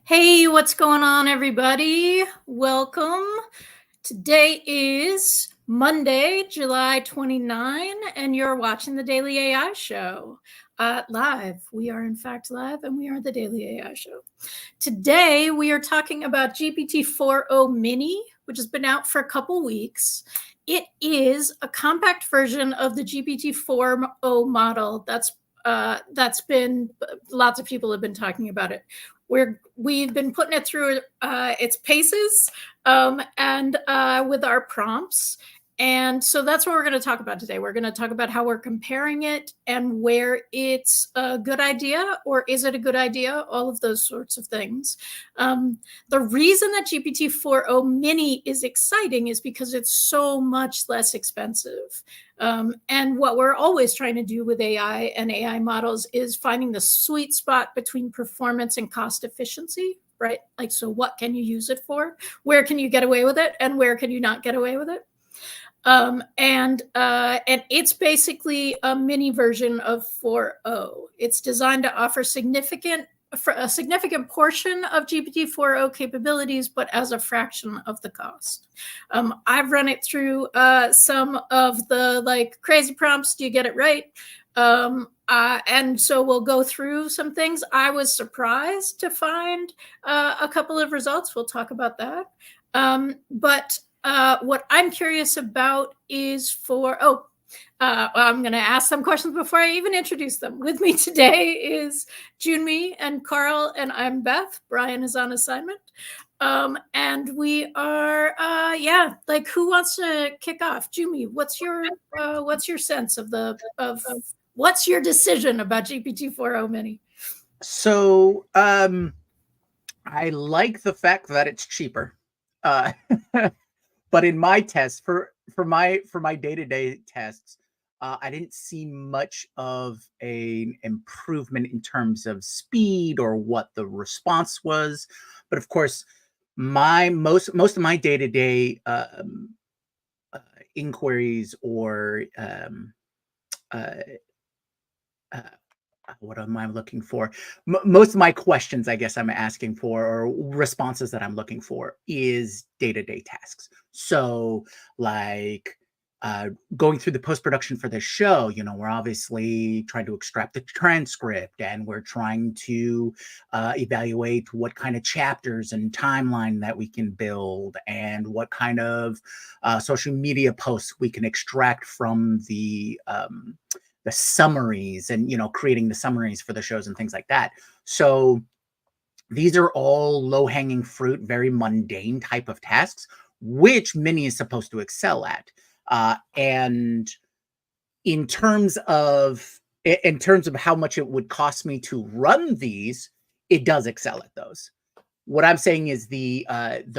Hey, what's going on, everybody? Welcome. Today is Monday, July 29, and you're watching the Daily AI Show live. We are, in fact, live, and we are the Daily AI Show. Today, we are talking about GPT-4o Mini, which has been out for a couple weeks. It is a compact version of the GPT-4o model that's been, lots of people have been talking about it. We've been putting it through its paces and with our prompts. And so that's what we're going to talk about today. We're going to talk about how we're comparing it and where it's a good idea or is it a good idea, all of those sorts of things. The reason that GPT-4o Mini is exciting is because it's so much less expensive. And what we're always trying to do with AI and AI models is finding the sweet spot between performance and cost efficiency, right? Like, so what can you use it for? Where can you get away with it? And where can you not get away with it? And it's basically a mini version of 4o. It's designed to offer a significant portion of GPT-4o capabilities, but as a fraction of the cost. I've run it through some of the crazy prompts. Do you get it right? And so we'll go through some things. I was surprised to find a couple of results. We'll talk about that. But what I'm curious about is I'm going to ask some questions before I even introduce them. With me today is Junmi and Carl, and I'm Beth. Brian is on assignment. And we are, who wants to kick off? Junmi, what's your sense of what's your decision about GPT-4o Mini? So I like the fact that it's cheaper. But in my tests, for my day-to-day tests, I didn't see much of an improvement in terms of speed or what the response was. But of course, most of my day-to-day inquiries or what am I looking for? Most of my questions, I guess I'm asking for, or responses that I'm looking for, is day-to-day tasks. So, like going through the post-production for this show, we're obviously trying to extract the transcript, and we're trying to evaluate what kind of chapters and timeline that we can build, and what kind of social media posts we can extract from the summaries, and creating the summaries for the shows and things like that. So these are all low-hanging fruit, very mundane type of tasks, which Mini is supposed to excel at. And in terms of how much it would cost me to run these, it does excel at those. What I'm saying is the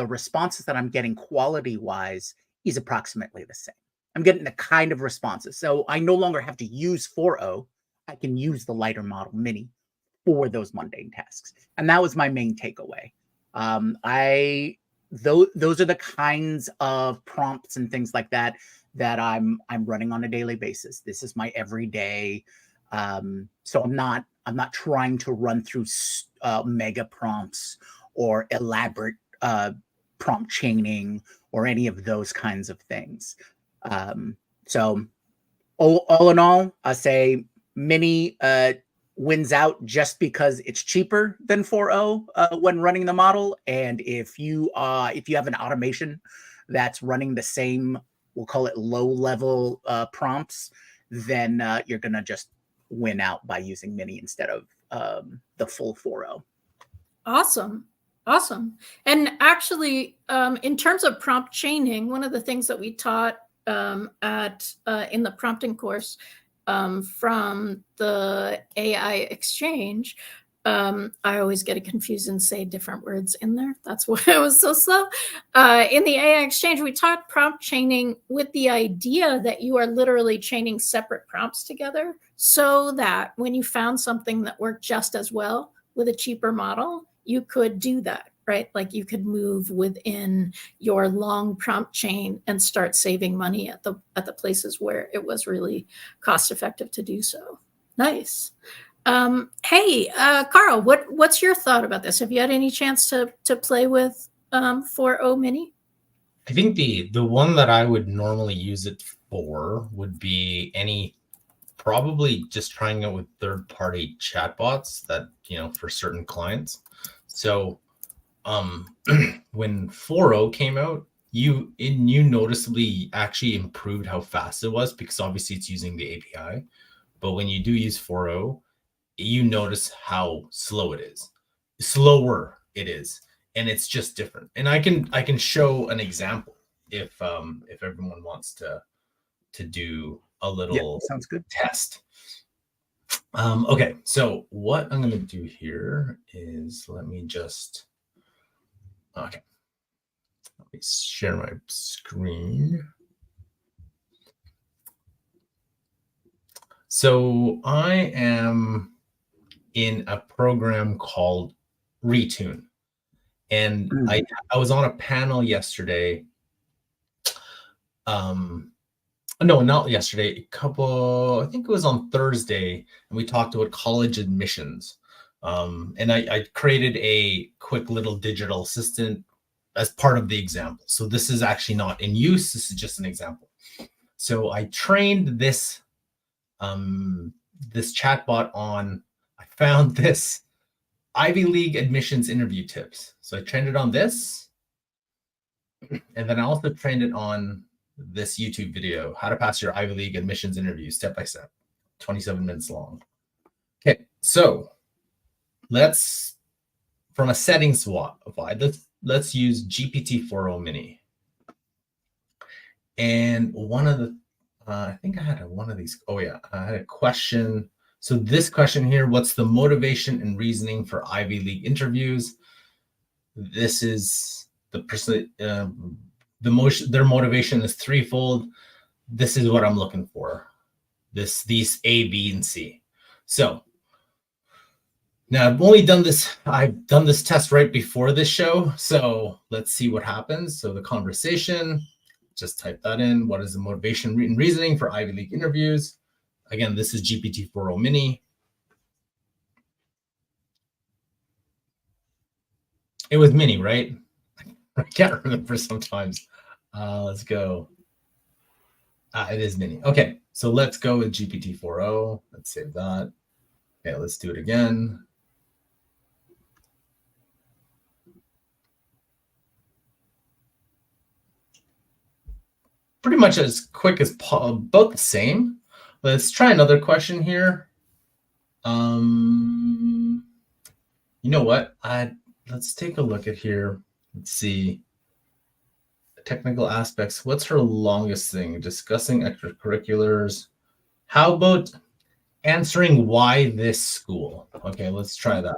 responses that I'm getting quality-wise is approximately the same. I'm getting the kind of responses. So I no longer have to use 4o. I can use the lighter model Mini for those mundane tasks. And that was my main takeaway. Those are the kinds of prompts and things like that I'm running on a daily basis. This is my everyday. So I'm not trying to run through mega prompts or elaborate prompt chaining or any of those kinds of things. So all in all, I say Mini wins out just because it's cheaper than 4o when running the model. And if you have an automation that's running the same, we'll call it low level prompts, then you're gonna just win out by using Mini instead of the full 4o. Awesome. And actually, in terms of prompt chaining, one of the things that we taught in the prompting course from the AI exchange, I always get it confused and say different words in there. That's why I was so slow. In the AI exchange, we taught prompt chaining with the idea that you are literally chaining separate prompts together so that when you found something that worked just as well with a cheaper model, you could do that, right? Like you could move within your long prompt chain and start saving money at the places where it was really cost effective to do so. Nice. Hey, Carl, what's your thought about this? Have you had any chance to play with 4o Mini? I think the one that I would normally use it for would be probably just trying it with third-party chatbots that, for certain clients. So when 4o came out, you noticeably actually improved how fast it was, because obviously it's using the API. But when you do use 4o, you notice how slower it is, and it's just different. And I can show an example if everyone wants to do a little sounds good. test. Okay, so what I'm going to do here is let me share my screen. So I am in a program called Retune, and I was on a panel yesterday. No, not yesterday. I think it was on Thursday, and we talked about college admissions. And I created a quick little digital assistant as part of the example. So this is actually not in use. This is just an example. So I trained this chatbot on, I found this Ivy League admissions interview tips. So I trained it on this. And then I also trained it on this YouTube video, how to pass your Ivy League admissions interview step by step, 27 minutes long. Okay, so from a settings slide, let's use GPT-4o Mini. And one of the, I think I had one of these. Oh yeah, I had a question. So this question here, what's the motivation and reasoning for Ivy League interviews? This is the person, their motivation is threefold. This is what I'm looking for. These A, B, and C. So now I've done this test right before this show. So let's see what happens. So the conversation, just type that in. What is the motivation and reasoning for Ivy League interviews? Again, this is GPT-4o Mini. It was Mini, right? I can't remember sometimes. Let's go. It is Mini. Okay, so let's go with GPT-4o. Let's save that. Okay, let's do it again. Pretty much as quick as both the same. Let's try another question here. You know what? Let's take a look at here. Let's see. Technical aspects. What's her longest thing? Discussing extracurriculars. How about answering why this school? Okay, let's try that.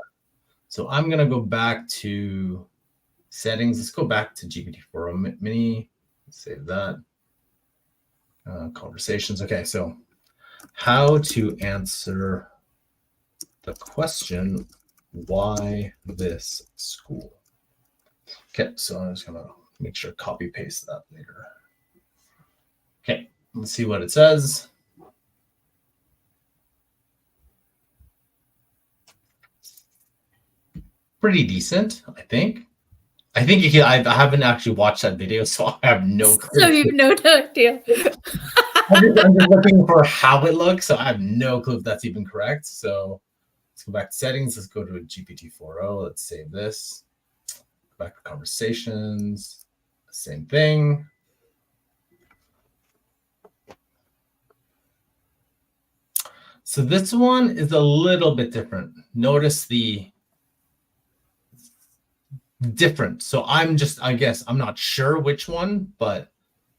So I'm going to go back to settings. Let's go back to GPT-4o Mini. Let's save that. Conversations. Okay, so how to answer the question, why this school? Okay, so I'm just going to make sure copy paste that later. Okay, let's see what it says. Pretty decent, I think. I haven't actually watched that video, so I have no clue. So you've no idea. I'm just looking for how it looks, so I have no clue if that's even correct. So let's go back to settings. Let's go to GPT-4o. Let's save this. Go back to conversations. Same thing. So this one is a little bit different. Notice the different. So I guess I'm not sure which one, but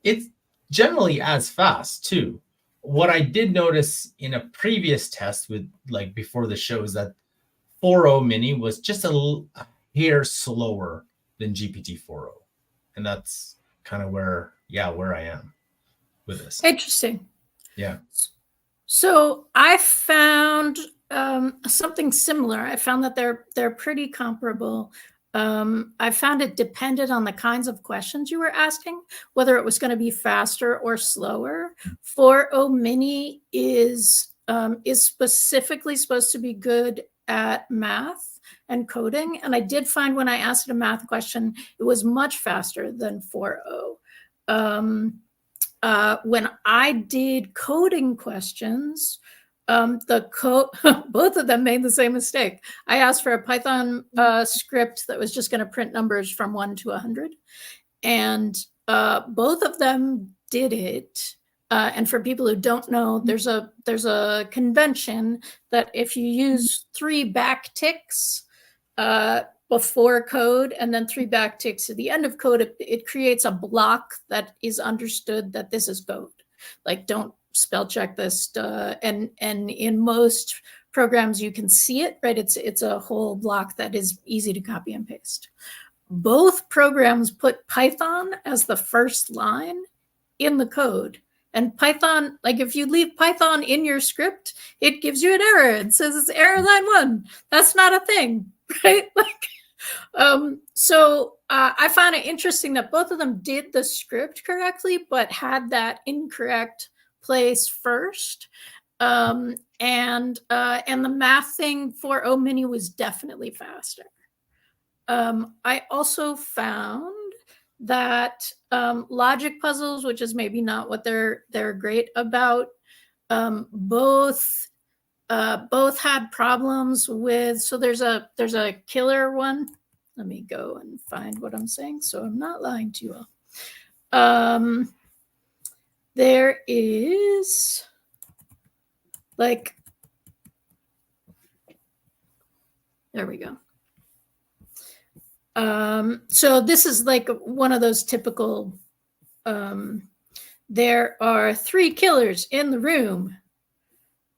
it's generally as fast too. What I did notice in a previous test with before the show is that 4o Mini was just a hair slower than GPT-4o. And that's kind of where I am with this. Interesting. Yeah. So I found something similar. I found that they're pretty comparable. I found it depended on the kinds of questions you were asking, whether it was going to be faster or slower. 4o Mini is is specifically supposed to be good at math and coding. And I did find when I asked it a math question, it was much faster than 4o. When I did coding questions, both of them made the same mistake. I asked for a Python script that was just going to print numbers from 1 to 100. And both of them did it. And for people who don't know, there's a convention that if you use 3 backticks before code and then 3 backticks at the end of code, it creates a block that is understood that this is code. Like, don't spell check this. And in most programs, you can see it, right? It's a whole block that is easy to copy and paste. Both programs put Python as the first line in the code. And Python, like if you leave Python in your script, it gives you an error. It says it's error line 1. That's not a thing, right? So I found it interesting that both of them did the script correctly, but had that incorrect place first. And the math thing for O Mini was definitely faster. I also found that logic puzzles, which is maybe not what they're great about, both had problems with. So there's a killer one. Let me go and find what I'm saying, so I'm not lying to you all. There is like, there we go. So this is like one of those typical, there are 3 killers in the room.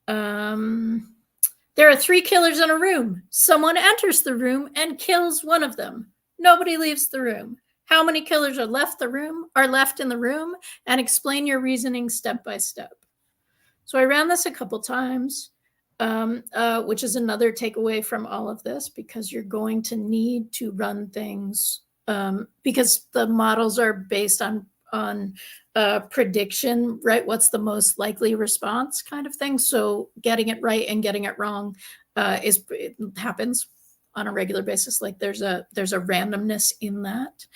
There are 3 killers in a room. Someone enters the room and kills one of them. Nobody leaves the room. How many killers are left in the room? And explain your reasoning step by step. So I ran this a couple times. Which is another takeaway from all of this, because you're going to need to run things because the models are based on prediction, right? What's the most likely response kind of thing. So getting it right and getting it wrong it happens on a regular basis. Like there's a randomness in that.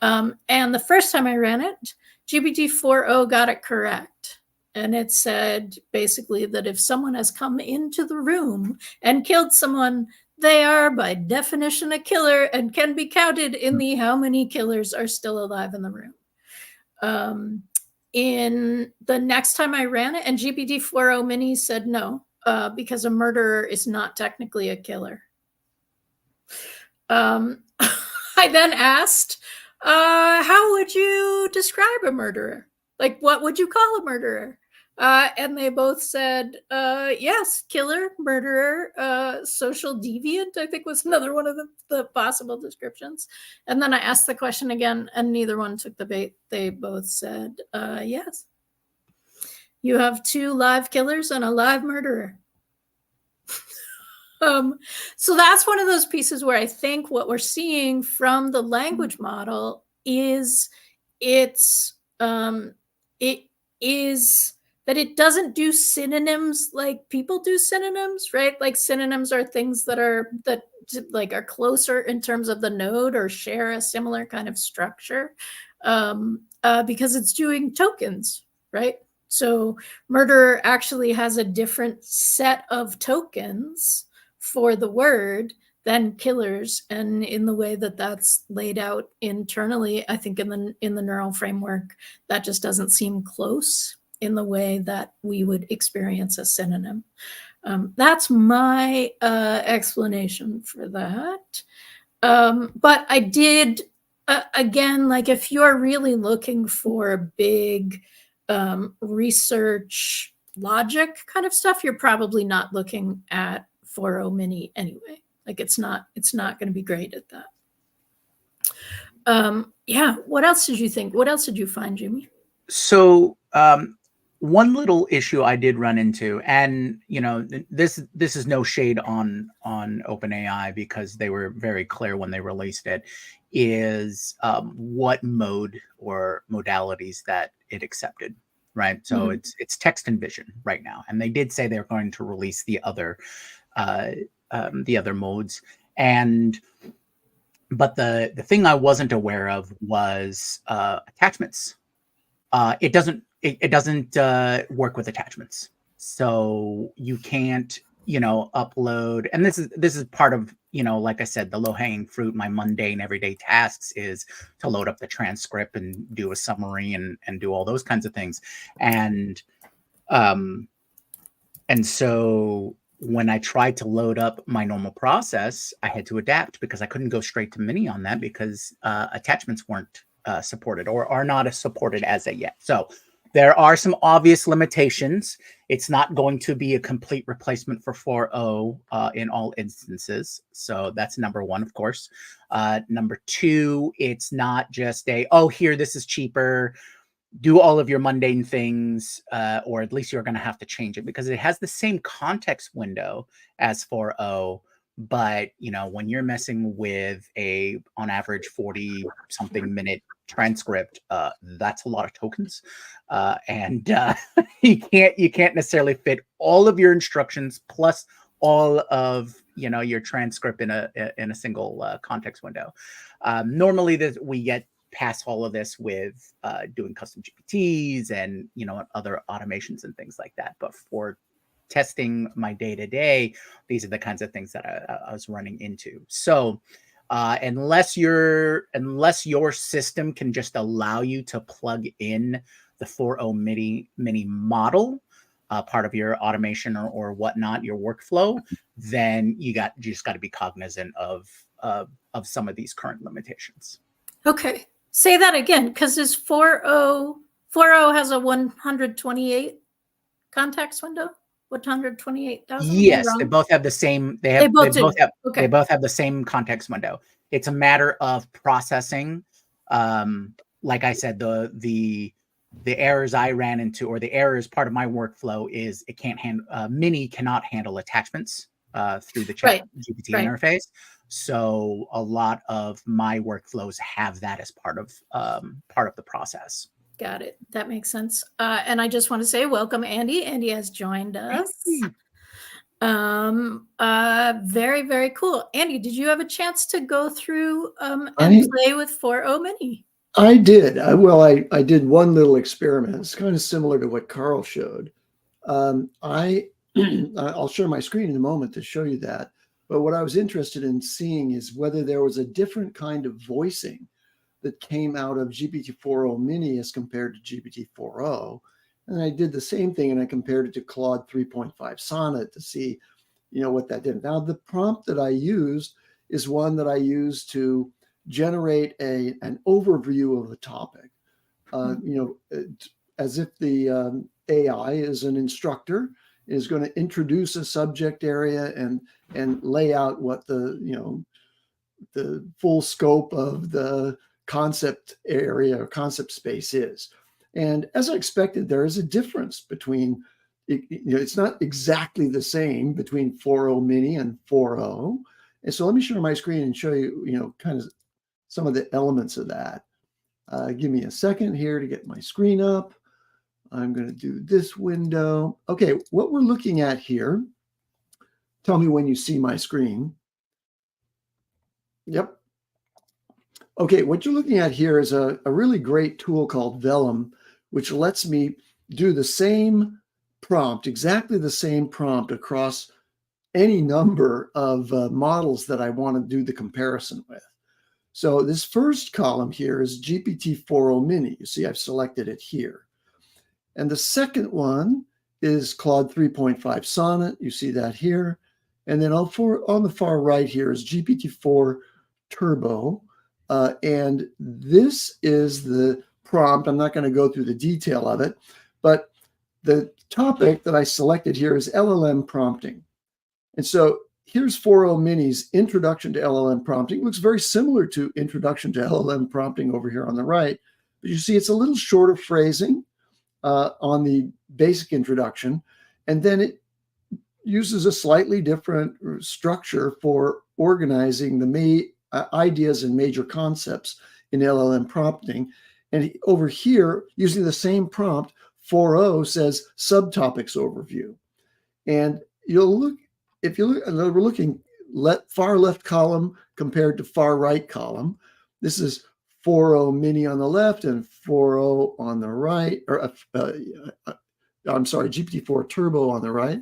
And the first time I ran it, GPT-4o got it correct. And it said basically that if someone has come into the room and killed someone, they are by definition a killer and can be counted in the how many killers are still alive in the room. In the next time I ran it, and GPT-4o Mini said no, because a murderer is not technically a killer. I then asked, how would you describe a murderer? Like, what would you call a murderer? And they both said, yes, killer, murderer, social deviant, I think was another one of the possible descriptions. And then I asked the question again, and neither one took the bait. They both said, yes. You have 2 live killers and a live murderer. So that's one of those pieces where I think what we're seeing from the language model is it is that it doesn't do synonyms like people do synonyms, right? Like synonyms are things that are closer in terms of the node or share a similar kind of structure, because it's doing tokens, right? So murderer actually has a different set of tokens for the word than killers, and in the way that that's laid out internally, I think in the neural framework, that just doesn't seem close in the way that we would experience a synonym. That's my explanation for that. But I did, again, like if you're really looking for big research logic kind of stuff, you're probably not looking at 4o Mini anyway. Like it's not going to be great at that. Yeah. What else did you think? What else did you find, Jimmy? So one little issue I did run into, and this is no shade on OpenAI, because they were very clear when they released it, is what mode or modalities that it accepted. right? So it's text and vision right now, and they did say they're going to release the other modes. And but the thing I wasn't aware of was attachments. It doesn't work with attachments, so you can't upload. And this is part of, like I said, the low hanging fruit. My mundane everyday tasks is to load up the transcript and do a summary and do all those kinds of things. And so when I tried to load up my normal process, I had to adapt because I couldn't go straight to Mini on that because attachments weren't supported or are not as supported as of yet. So there are some obvious limitations. It's not going to be a complete replacement for 4o in all instances. So that's number one, of course. Number two, it's not just here, this is cheaper, do all of your mundane things, or at least you're going to have to change it because it has the same context window as 4o. But, when you're messing with on average 40 something minute transcript, that's a lot of tokens. And you can't necessarily fit all of your instructions plus all of, your transcript in a single context window. Normally we get past all of this with doing custom GPTs and other automations and things like that. But for testing my day-to-day, these are the kinds of things that I was running into. So unless your system can just allow you to plug in the 4o Mini model, part of your automation or whatnot, your workflow, then you just got to be cognizant of some of these current limitations. Okay. Say that again, because this 4o has a 128 context window. 128,000. Yes, they both have the same. They both have the same context window. It's a matter of processing. Like I said, the errors I ran into, or the errors part of my workflow, is it can't handle Mini cannot handle attachments through the chat GPT interface. So a lot of my workflows have that as part of the process. Got it. That makes sense. And I just want to say welcome, Andy. Andy has joined us. Very, very cool. Andy, did you have a chance to go through and play with 4o Mini? I did. I did one little experiment. It's kind of similar to what Carl showed. I'll share my screen in a moment to show you that. But what I was interested in seeing is whether there was a different kind of voicing that came out of GPT-4o Mini as compared to GPT-4o. And I did the same thing, and I compared it to Claude 3.5 Sonnet to see, what that did. Now, the prompt that I used is one that I used to generate an overview of a topic, as if the AI is an instructor, is going to introduce a subject area and lay out what the full scope of the concept area or concept space is. And as I expected, there is a difference between, it's not exactly the same between 4o Mini and 4o. And so let me share my screen and show you, kind of some of the elements of that. Give me a second here to get my screen up. I'm going to do this window. Okay, what we're looking at here, tell me when you see my screen. Yep. Okay, what you're looking at here is a really great tool called Vellum, which lets me do the same prompt, exactly the same prompt across any number of models that I want to do the comparison with. So this first column here is GPT-4o Mini. You see, I've selected it here. And the second one is Claude 3.5 Sonnet. You see that here. And then on the far right here is GPT-4 Turbo. And this is the prompt. I'm not going to go through the detail of it, but the topic that I selected here is LLM prompting. And so here's 4o Mini's Introduction to LLM Prompting. It looks very similar to Introduction to LLM Prompting over here on the right, but you see it's a little shorter phrasing on the basic introduction, and then it uses a slightly different structure for organizing the ideas and major concepts in LLM prompting. And over here, using the same prompt, 4o says subtopics overview. And you'll look, if you look, we're looking far left column compared to far right column. This is 4o Mini on the left and 4o on the right, or I'm sorry, GPT-4 Turbo on the right.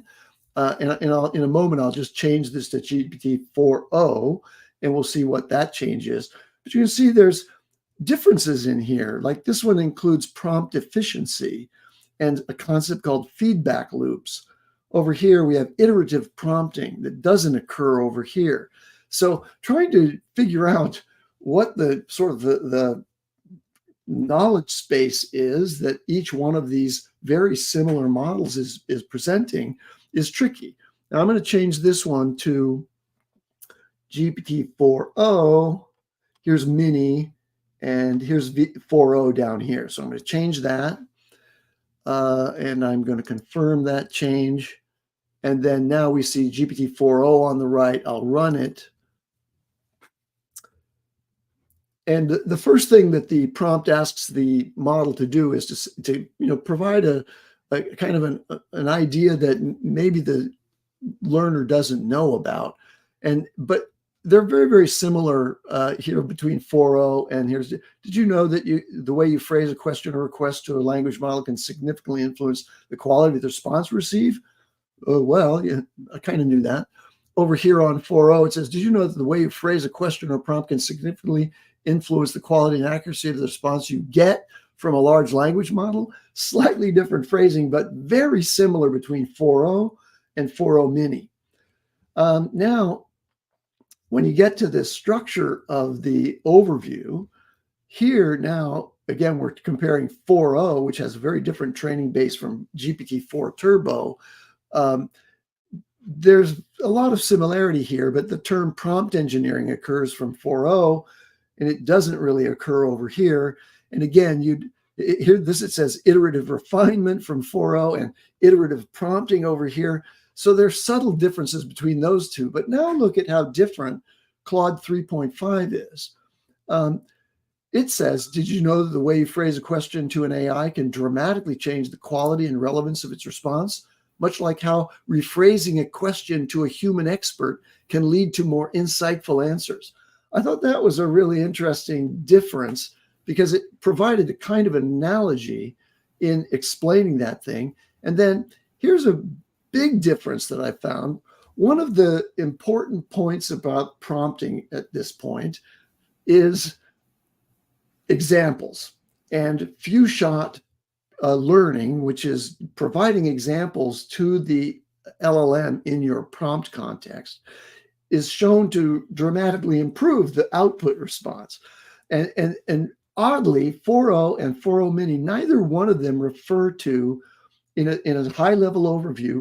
And in a moment, I'll just change this to GPT-4o, and we'll see what that change is. But you can see there's differences in here. Like this one includes prompt efficiency and a concept called feedback loops. Over here, we have iterative prompting that doesn't occur over here. So trying to figure out what the sort of the knowledge space is that each one of these very similar models is presenting is tricky. Now I'm going to change this one to GPT-4o. Here's Mini, and here's 4o down here. So I'm going to change that, and I'm going to confirm that change. And then now we see GPT-4o on the right. I'll run it. And the first thing that the prompt asks the model to do is to provide a kind of an idea that maybe the learner doesn't know about. But they're very, very similar here between 4o and here's. Did you know that the way you phrase a question or request to a language model can significantly influence the quality of the response received? Well, yeah, I kind of knew that. Over here on 4o, it says, did you know that the way you phrase a question or prompt can significantly influence the quality and accuracy of the response you get from a large language model? Slightly different phrasing, but very similar between 4o and 4o Mini. Now, when you get to this structure of the overview, here now, again, we're comparing 4o, which has a very different training base from GPT-4 Turbo. There's a lot of similarity here, but the term prompt engineering occurs from 4o, and it doesn't really occur over here. And again, it says iterative refinement from 4o and iterative prompting over here. So there's subtle differences between those two. But now look at how different Claude 3.5 is. It says, did you know that the way you phrase a question to an AI can dramatically change the quality and relevance of its response? Much like how rephrasing a question to a human expert can lead to more insightful answers. I thought that was a really interesting difference because it provided a kind of analogy in explaining that thing. And then here's a big difference that I found. One of the important points about prompting at this point is examples. And few-shot learning, which is providing examples to the LLM in your prompt context, is shown to dramatically improve the output response. And oddly, 4o and 4o Mini, neither one of them refer to, in a high-level overview,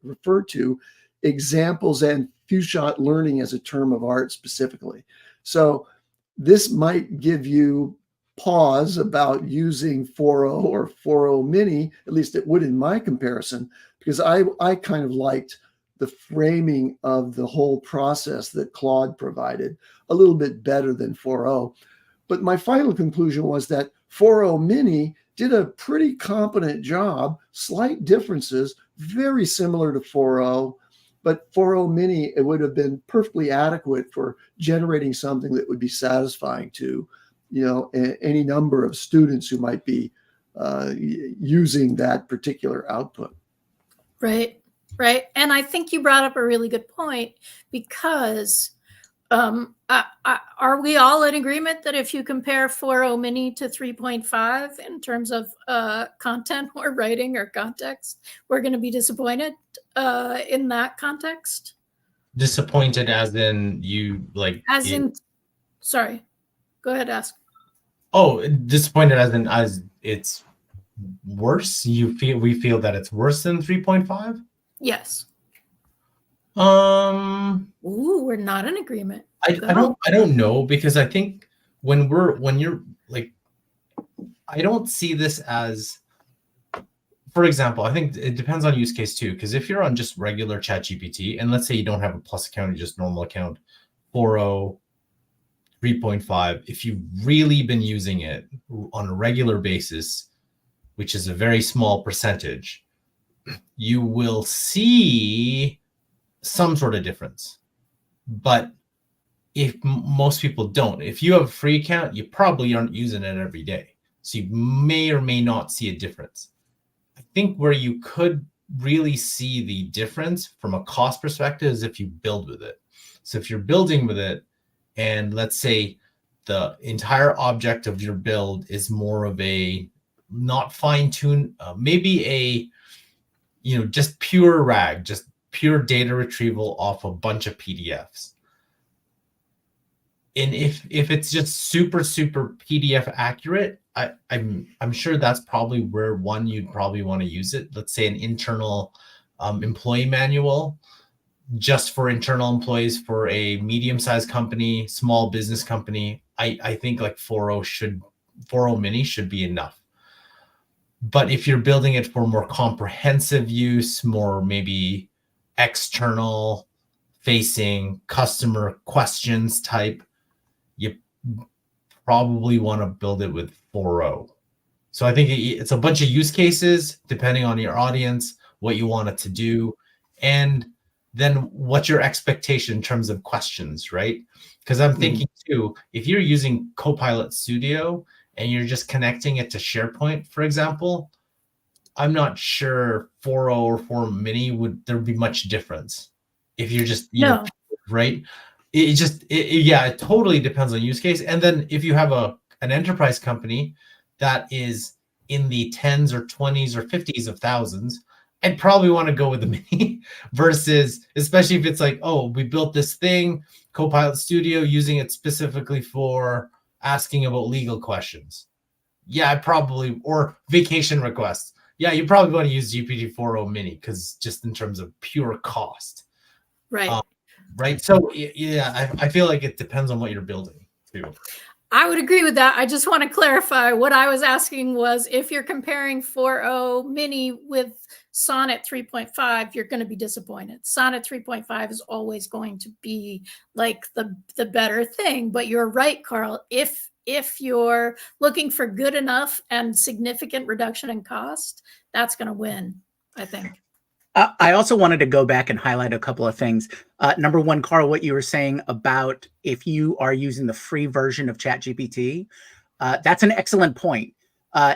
refer to examples and few-shot learning as a term of art specifically. So this might give you pause about using 4o or 4o Mini, at least it would in my comparison, because I kind of liked the framing of the whole process that Claude provided a little bit better than 4o. But my final conclusion was that 4o Mini did a pretty competent job, slight differences, very similar to 4o, but 4o Mini, it would have been perfectly adequate for generating something that would be satisfying to any number of students who might be using that particular output. Right. And I think you brought up a really good point because are we all in agreement that if you compare 4o Mini to 3.5 in terms of content or writing or context, we're going to be disappointed in that context? Disappointed as in you like... Sorry. Go ahead, ask. Oh, disappointed as it's worse? We feel that it's worse than 3.5? Yes. Ooh, we're not in agreement. I don't know, because I think when you're like, I don't see this as, for example, I think it depends on use case too, because if you're on just regular ChatGPT, and let's say you don't have a plus account, you just normal account, 4o, 3.5, if you've really been using it on a regular basis, which is a very small percentage, you will see some sort of difference. But if most people don't, if you have a free account, you probably aren't using it every day. So you may or may not see a difference. I think where you could really see the difference from a cost perspective is if you build with it. So if you're building with it, and let's say the entire object of your build is more of a not fine-tuned, maybe a, just pure RAG, just pure data retrieval off a bunch of PDFs. And if it's just super PDF accurate, I'm sure that's probably where you'd probably want to use it. Let's say an internal employee manual just for internal employees for a medium-sized company, small business company. I think like 4o Mini should be enough. But if you're building it for more comprehensive use, more maybe external facing customer questions type, you probably want to build it with 4o. So I think it's a bunch of use cases depending on your audience, what you want it to do, and then what's your expectation in terms of questions, right? Because I'm thinking too, if you're using Copilot Studio and you're just connecting it to SharePoint, for example, I'm not sure 4o or 4o Mini there'd be much difference if you're just, right? It totally depends on use case. And then if you have an enterprise company that is in the tens or 20s or 50s of thousands, I'd probably want to go with the Mini versus, especially if it's like, oh, we built this thing, Copilot Studio, using it specifically for asking about legal questions. Yeah, or vacation requests. Yeah, you probably want to use GPT-4o Mini because just in terms of pure cost. Right. Right. So yeah, I feel like it depends on what you're building too. I would agree with that. I just want to clarify what I was asking was if you're comparing 4o Mini with Sonnet 3.5, you're going to be disappointed. Sonnet 3.5 is always going to be like the better thing. But you're right, Carl. If you're looking for good enough and significant reduction in cost, that's going to win, I think. I also wanted to go back and highlight a couple of things. Number one, Carl, what you were saying about if you are using the free version of ChatGPT, that's an excellent point.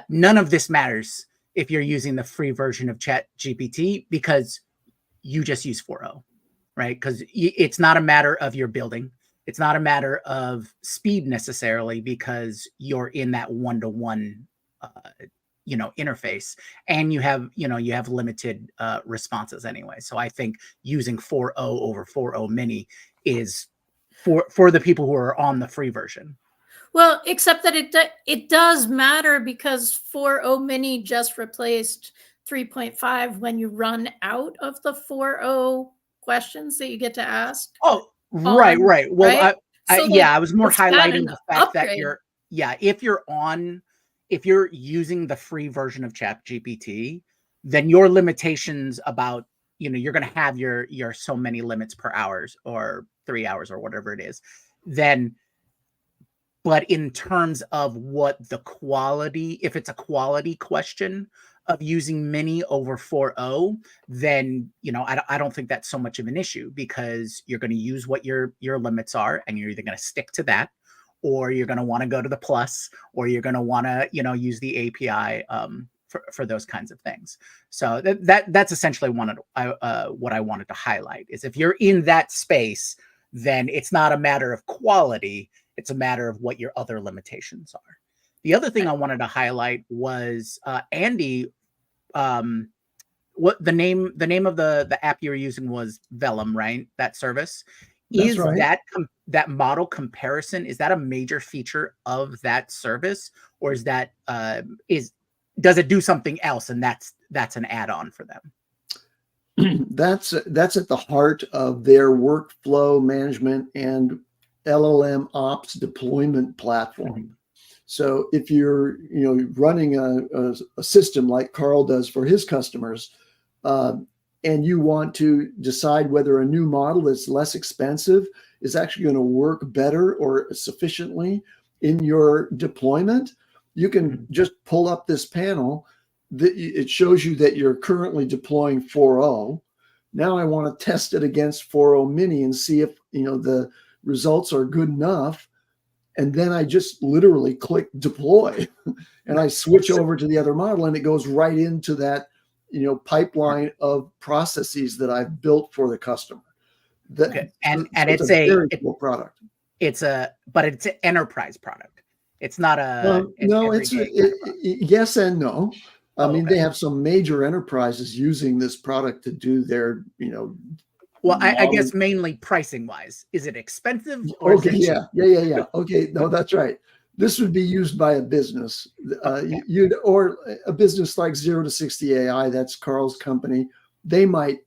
None of this matters if you're using the free version of ChatGPT because you just use 4o, right? Because it's not a matter of your building. It's not a matter of speed necessarily because you're in that one-to-one interface, and you have limited responses anyway. So I think using 4o over 4o Mini is for the people who are on the free version. Well, except that it does matter because 4o Mini just replaced 3.5 when you run out of the 4o questions that you get to ask. Oh, right. Well, right? I was more highlighting the fact upgrade. that if you're using the free version of ChatGPT, then your limitations about, you're going to have your so many limits per hours or 3 hours or whatever it is. But in terms of what the quality, if it's a quality question of using Mini over 4o, then, I don't think that's so much of an issue because you're going to use what your limits are and you're either going to stick to that, or you're going to want to go to the plus, or you're going to want to, use the API for those kinds of things. So that's essentially what I wanted to highlight is if you're in that space, then it's not a matter of quality. It's a matter of what your other limitations are. The other thing I wanted to highlight was Andy. What the name of the app you were using was Vellum, right? That service. That's right. That model comparison, is that a major feature of that service, or is that does it do something else and that's an add-on for them? That's at the heart of their workflow management and LLM ops deployment platform. So if you're running a system like Carl does for his customers, and you want to decide whether a new model that's less expensive is actually going to work better or sufficiently in your deployment, you can just pull up this panel it shows you that you're currently deploying 4o. Now I want to test it against 4o Mini and see if, the results are good enough. And then I just literally click deploy and I switch over to the other model, and it goes right into that, pipeline of processes that I've built for the customer. Okay. And it's a very cool product. But it's an enterprise product. It's not no, yes and no. I mean, they have some major enterprises using this product to do their, Well, I guess mainly pricing wise. Is it expensive? Or okay, yeah. Okay, no, that's right. This would be used by a business, or a business like 0 to 60 AI. That's Carl's company. They might,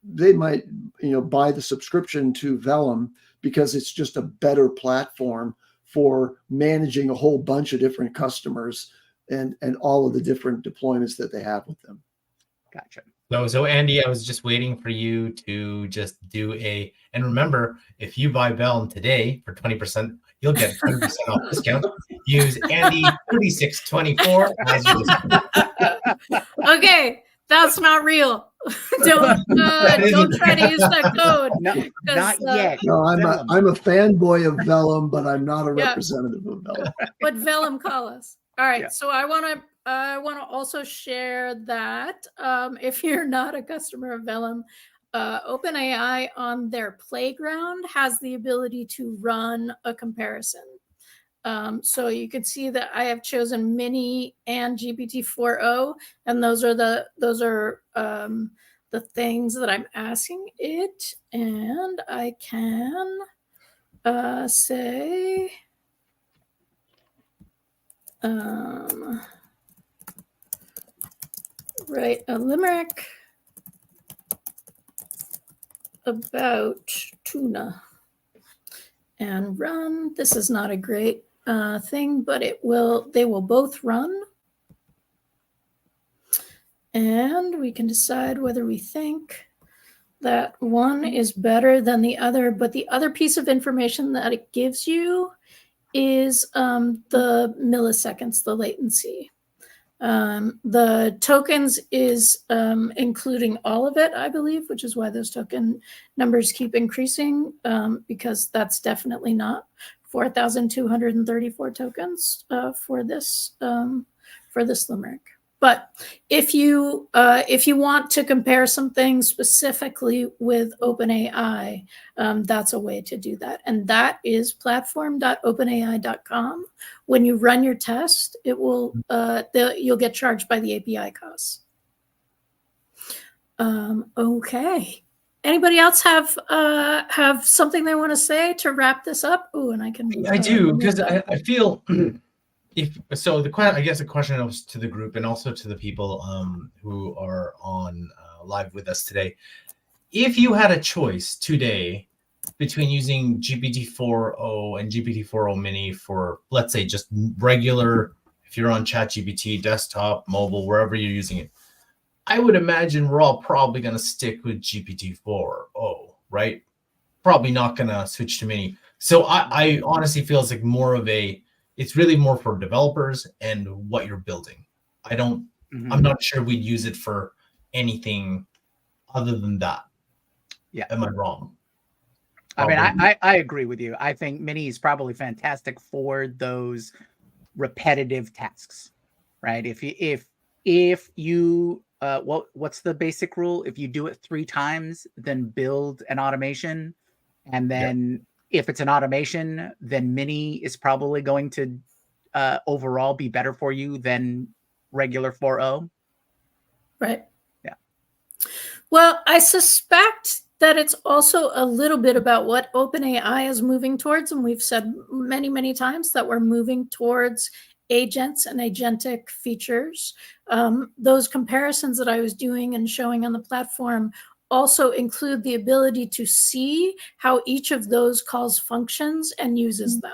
buy the subscription to Vellum because it's just a better platform for managing a whole bunch of different customers and all of the different deployments that they have with them. Gotcha. So Andy, I was just waiting for you to just do and remember, if you buy Vellum today for 20%, you'll get 20% off discount. Use Andy 3624 as your discount. Okay, that's not real. Don't try to use that code. Not yet. No, I'm a fanboy of Vellum, but I'm not a representative of Vellum. But Vellum, call us. All right. Yeah. So I want to also share that if you're not a customer of Vellum, OpenAI on their playground has the ability to run a comparison. So you can see that I have chosen Mini and GPT-4o, and those are the things that I'm asking it, and I can say. Write a limerick about tuna and run. This is not a great thing, but they will both run. And we can decide whether we think that one is better than the other, but the other piece of information that it gives you is the milliseconds, the latency. The tokens is including all of it, I believe, which is why those token numbers keep increasing, because that's definitely not 4,234 tokens for this limerick. But if you want to compare something specifically with OpenAI, that's a way to do that. And that is platform.openai.com. When you run your test, it will you'll get charged by the API costs. Okay. Anybody else have something they want to say to wrap this up? Oh, and I do, because I feel. I guess the question was to the group and also to the people who are on live with us today. If you had a choice today between using GPT-4o and GPT-4o Mini for, let's say, just regular, if you're on ChatGPT, desktop, mobile, wherever you're using it, I would imagine we're all probably going to stick with GPT-4o, right? Probably not going to switch to Mini. So I honestly feel it's like it's really more for developers and what you're building. I'm not sure we'd use it for anything other than that. Yeah. Am I wrong? Probably. I mean, I agree with you. I think Mini is probably fantastic for those repetitive tasks, right? If you what's the basic rule? If you do it 3 times, then build an automation, and then if it's an automation, then Mini is probably going to overall be better for you than regular 4o. Right. Yeah. Well, I suspect that it's also a little bit about what OpenAI is moving towards. And we've said many, many times that we're moving towards agents and agentic features. Those comparisons that I was doing and showing on the platform also include the ability to see how each of those calls functions and uses them.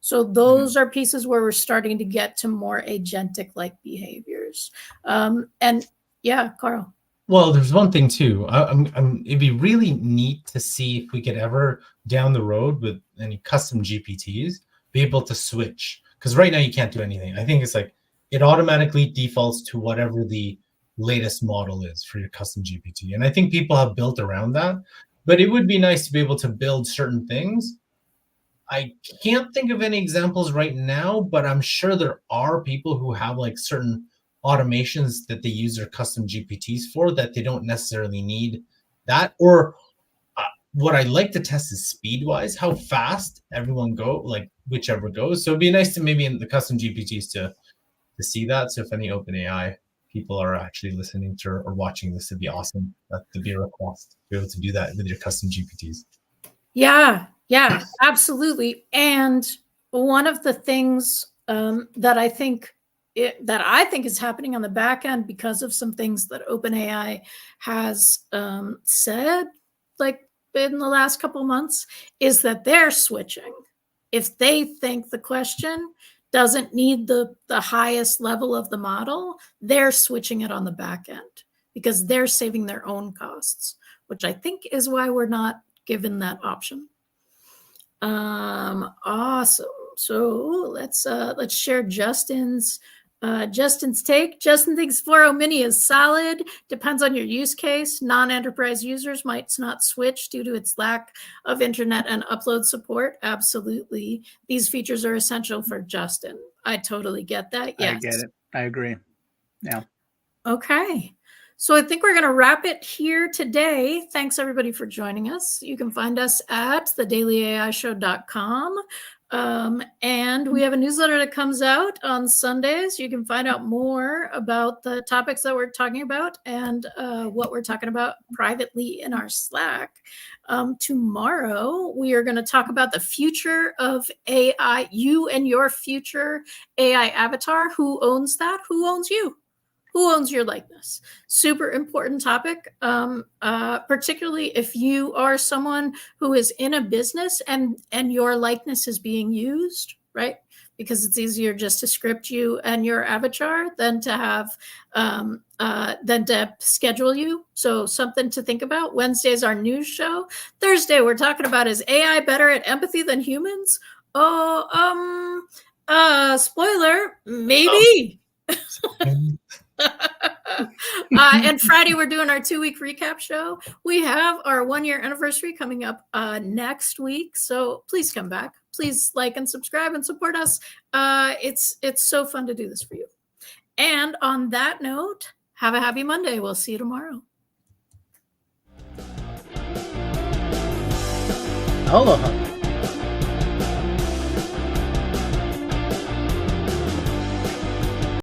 So those are pieces where we're starting to get to more agentic-like behaviors. And yeah, Carl. Well, there's one thing too. It'd be really neat to see if we could ever down the road with any custom GPTs be able to switch. Because right now you can't do anything. I think it's like it automatically defaults to whatever the latest model is for your custom GPT. And I think people have built around that, but it would be nice to be able to build certain things. I can't think of any examples right now, but I'm sure there are people who have like certain automations that they use their custom GPTs for that they don't necessarily need that. Or what I like to test is speed-wise, how fast everyone like whichever goes. So it'd be nice to maybe in the custom GPTs to see that. So if any OpenAI people are actually listening to or watching this, it'd be awesome. That to be a request to be able to do that with your custom GPTs. Yeah, absolutely. And one of the things that I think is happening on the back end because of some things that OpenAI has said, like in the last couple of months, is that they're switching. If they think the question doesn't need the highest level of the model, they're switching it on the back end because they're saving their own costs, which I think is why we're not given that option. Awesome. So let's share Justin's take. Justin thinks 4o Mini is solid. Depends on your use case. Non-enterprise users might not switch due to its lack of internet and upload support. Absolutely. These features are essential for Justin. I totally get that. Yes. I get it. I agree. Yeah. Okay. So I think we're going to wrap it here today. Thanks, everybody, for joining us. You can find us at thedailyAIshow.com. And we have a newsletter that comes out on Sundays. You can find out more about the topics that we're talking about and what we're talking about privately in our Slack. Tomorrow, we are going to talk about the future of AI, you and your future AI avatar. Who owns that? Who owns you? Who owns your likeness? Super important topic, particularly if you are someone who is in a business and your likeness is being used, right? Because it's easier just to script you and your avatar than to have than to schedule you. So something to think about. Wednesday is our news show. Thursday, we're talking about, is AI better at empathy than humans? Spoiler, maybe. And Friday, we're doing our 2-week recap show. We have our 1-year anniversary coming up next week. So please come back. Please like and subscribe and support us. It's so fun to do this for you. And on that note, have a happy Monday. We'll see you tomorrow. Aloha.